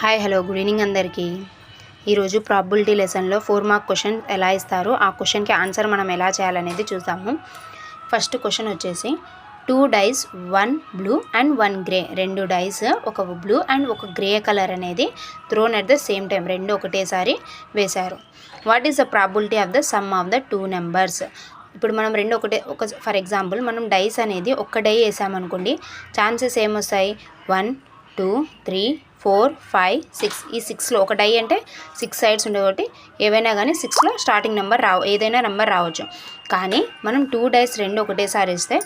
Hi hello good evening అందరికీ. ఈరోజు probability లెసన్లో 4 మార్క్ క్వశ్చన్ ఎలా ఇస్తారో ఆ క్వశ్చన్కి ఆన్సర్ మనం ఎలా చేయాలనేది చూద్దాము. ఫస్ట్ క్వశ్చన్ వచ్చేసి 2 dice 1 blue and 1 grey, 2 dice ఒక బ్లూ అండ్ ఒక గ్రే కలర్ అనేది thrown at the same time, రెండు ఒకటేసారి వేశారు. What is the probability of the sum of the 2 numbers? ఇప్పుడు మనం రెండు ఒక ఫర్ ఎగ్జాంపుల్ మనం డైస్ అనేది ఒక్క డై వేసామనుకోండి, ఛాన్సెస్ ఏమొస్తాయి? 1 2 3 4 5 6. ఈ 6లో ఒక డై అంటే 6 సైడ్స్ ఉండే కాబట్టి ఏవైనా కానీ 6లో స్టార్టింగ్ నెంబర్ ఏదైనా నెంబర్ రావచ్చు. కానీ మనం 2 డైస్ రెండు ఒకటేసారి ఇస్తే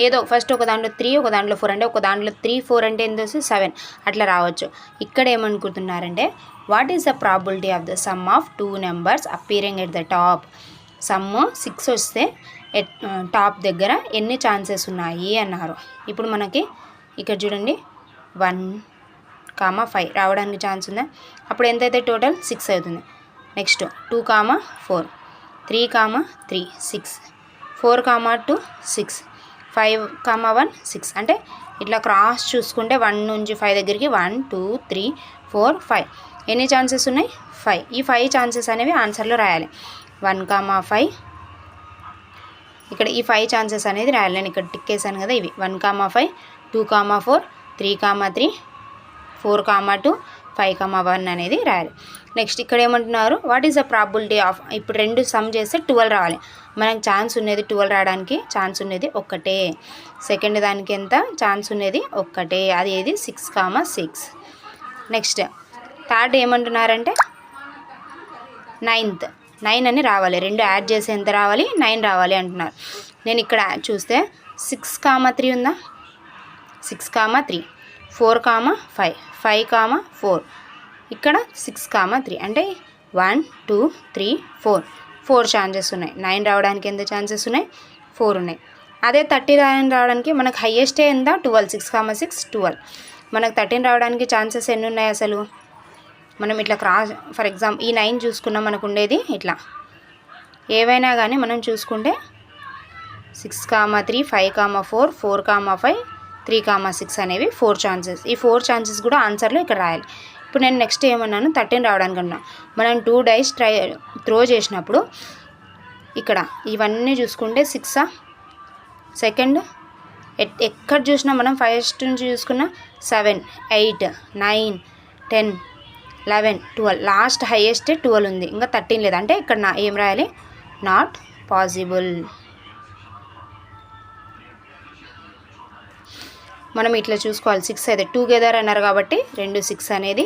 ఏదో ఫస్ట్ ఒక దాంట్లో 3 ఒక దాంట్లో 4 అంటే ఒక దాంట్లో 3 4 అంటే ఎంత వస్తుంది? 7 అట్లా రావచ్చు. ఇక్కడ ఏమనుకుంటున్నారంటే what is the probability of the sum of 2 numbers appearing at the top? Some 6 వస్తే టాప్ దగ్గర ఎన్ని ఛాన్సెస్ ఉన్నాయి అన్నారు. ఇప్పుడు మనకి ఇక్కడ చూడండి 1, 5 రావడానికి ఛాన్స్ ఉందా? అప్పుడు ఎంతైతే టోటల్ 6 అవుతుంది. నెక్స్ట్ 2, 4, 3, 3 6, 4, 2 6, 5, 1 6. అంటే ఇట్లా క్రాస్ చూసుకుంటే 1 నుంచి 5 దగ్గరికి 1 2 3 4 5 ఎన్ని ఛాన్సెస్ ఉన్నాయి? 5. ఈ 5 ఛాన్సెస్ అనేవి ఆన్సర్లో రాయాలి. 1, 5 ఇక్కడ ఈ 5 ఛాన్సెస్ అనేది రాయాలి. నేను ఇక్కడ టిక్ వేసాను కదా, ఇవి 1, 5 2, 4 3, 3 4, 2 5, 1 అనేది రాయాలి. నెక్స్ట్ ఇక్కడ ఏమంటున్నారు? What is the probability of, ఇప్పుడు రెండు సమ్ చేస్తే 12 రావాలి. మనకు ఛాన్స్ ఉన్నది 12 రావడానికి ఛాన్స్ ఉన్నది ఒక్కటే. సెకండ్ దానికి ఎంత ఛాన్స్ ఉన్నది? ఒక్కటే. అది ఏది? 6, 6. నెక్స్ట్ థర్డ్ ఏమంటున్నారంటే 9 అని రావాలి. రెండు యాడ్ చేసి ఎంత రావాలి? 9 రావాలి అంటున్నారు. నేను ఇక్కడ చూస్తే 6, 3 ఉందా? 6, 3 4, 5 5, 4 ఇక్కడ 6, 3 అంటే 1 2 3 4 ఛాన్సెస్ ఉన్నాయి. 9 రావడానికి ఎంత ఛాన్సెస్ ఉన్నాయి? 4 ఉన్నాయి. అదే 13 రావడానికి మనకు హైయెస్టే ఎంత? 12. 6, 6 12. మనకు 13 రావడానికి ఛాన్సెస్ ఎన్ని ఉన్నాయి అసలు? మనం ఇట్లా క్రాస్ ఫర్ ఎగ్జాంపుల్ ఈ 9 చూసుకున్నాం, మనకు ఉండేది ఇట్లా. ఏవైనా కానీ మనం చూసుకుంటే 6, 3 5, 4 4, 5 3, 6 అనేవి 4 ఛాన్సెస్. ఈ 4 ఛాన్సెస్ కూడా ఆన్సర్లో ఇక్కడ రాయాలి. ఇప్పుడు నేను నెక్స్ట్ ఏమన్నాను? 13 రావడానికి అన్నా. మనం 2 డైస్ త్రో చేసినప్పుడు ఇక్కడ ఇవన్నీ చూసుకుంటే 6 సెకండ్, ఎక్కడ చూసినా మనం ఫస్ట్ నుంచి చూసుకున్న 7 8 9 10 11 12 లాస్ట్ హైయెస్ట్ 12 ఉంది, ఇంకా 13 లేదు. అంటే ఇక్కడ ఏం రాయాలి? Not possible. మనం ఇట్లా చూసుకోవాలి. 6 అయితే టుగెదర్ అన్నారు కాబట్టి 2 6 అనేది